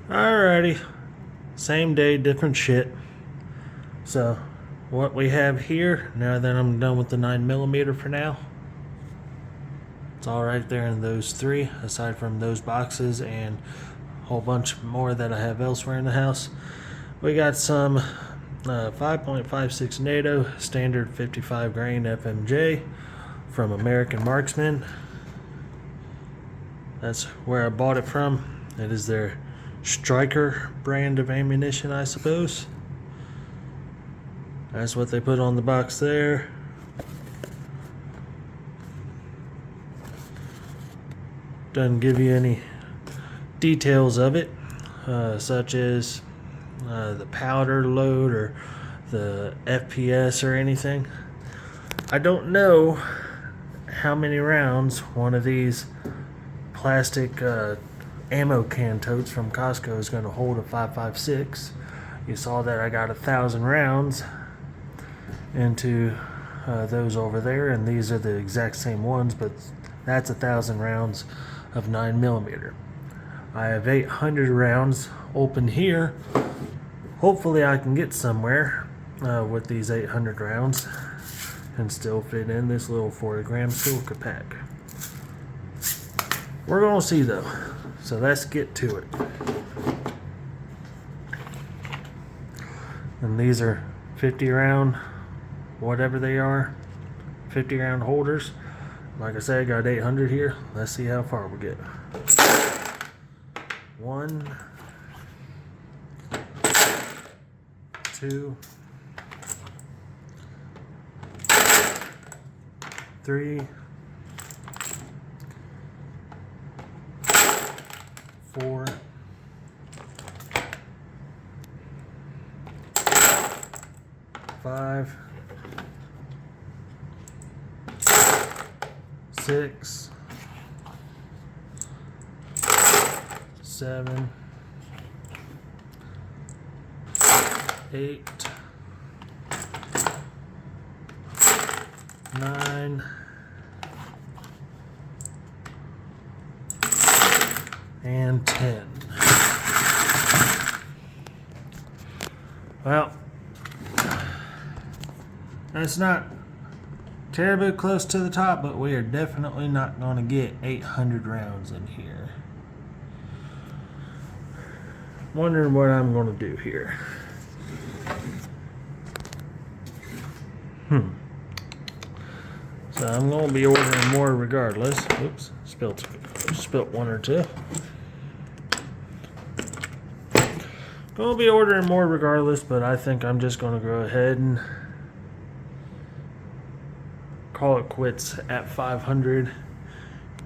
Alrighty, same day, different shit. So, what we have here, now that I'm done with the 9mm for now, it's all right there in those three, aside from those boxes and a whole bunch more that I have elsewhere in the house. We got some 5.56 Nato standard 55 grain FMJ from American Marksman. That's where I bought it from. It is their Striker brand of ammunition, I suppose. That's what they put on the box there. Doesn't give you any details of it, such as the powder load or the FPS or anything. I don't know how many rounds one of these plastic ammo can totes from Costco is going to hold a 5.56. You saw that I got 1,000 rounds into those over there, and these are the exact same ones, but that's 1,000 rounds of 9mm. I have 800 rounds open here. Hopefully I can get somewhere with these 800 rounds and still fit in this little 40-gram silica pack. We're gonna see though, so let's get to it. And these are 50 round, whatever they are, 50 round holders. Like I said, I got 800 here. Let's see how far we get. 1, 2, 3, 4, 5, 6, 7, 8, 9, and 10. Well, that's not terribly close to the top, but we are definitely not going to get 800 rounds in here. Wondering what I'm going to do here. So I'm going to be ordering more regardless. Oops, spilt one or two. Going to be ordering more regardless, but I think I'm just going to go ahead and call it quits at 500.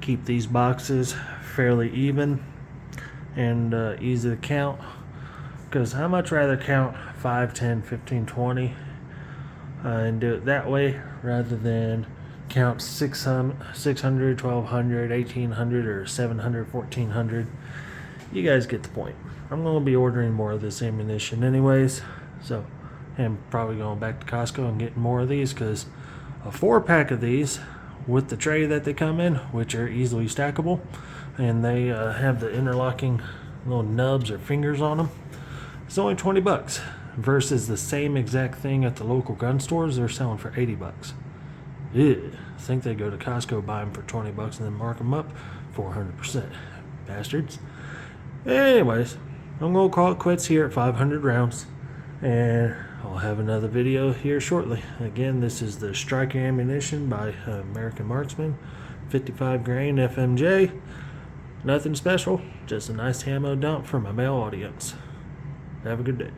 Keep these boxes fairly even and easy to count, because I much rather count 5, 10, 15, 20 and do it that way rather than count 600, 1200, 1800, or 700, 1400. You guys get the point. I'm going to be ordering more of this ammunition anyways, so I'm probably going back to Costco and getting more of these, because a 4-pack of these with the tray that they come in, which are easily stackable, and they have the interlocking little nubs or fingers on them, it's only 20 bucks versus the same exact thing at the local gun stores they're selling for 80 bucks. Ew. I think they go to Costco, buy them for 20 bucks and then mark them up 400%. Bastards. Anyways, I'm going to call it quits here at 500 rounds, and I'll have another video here shortly. Again, this is the Striker ammunition by American Marksman, 55 grain FMJ. Nothing special, just a nice ammo dump for my male audience. Have a good day.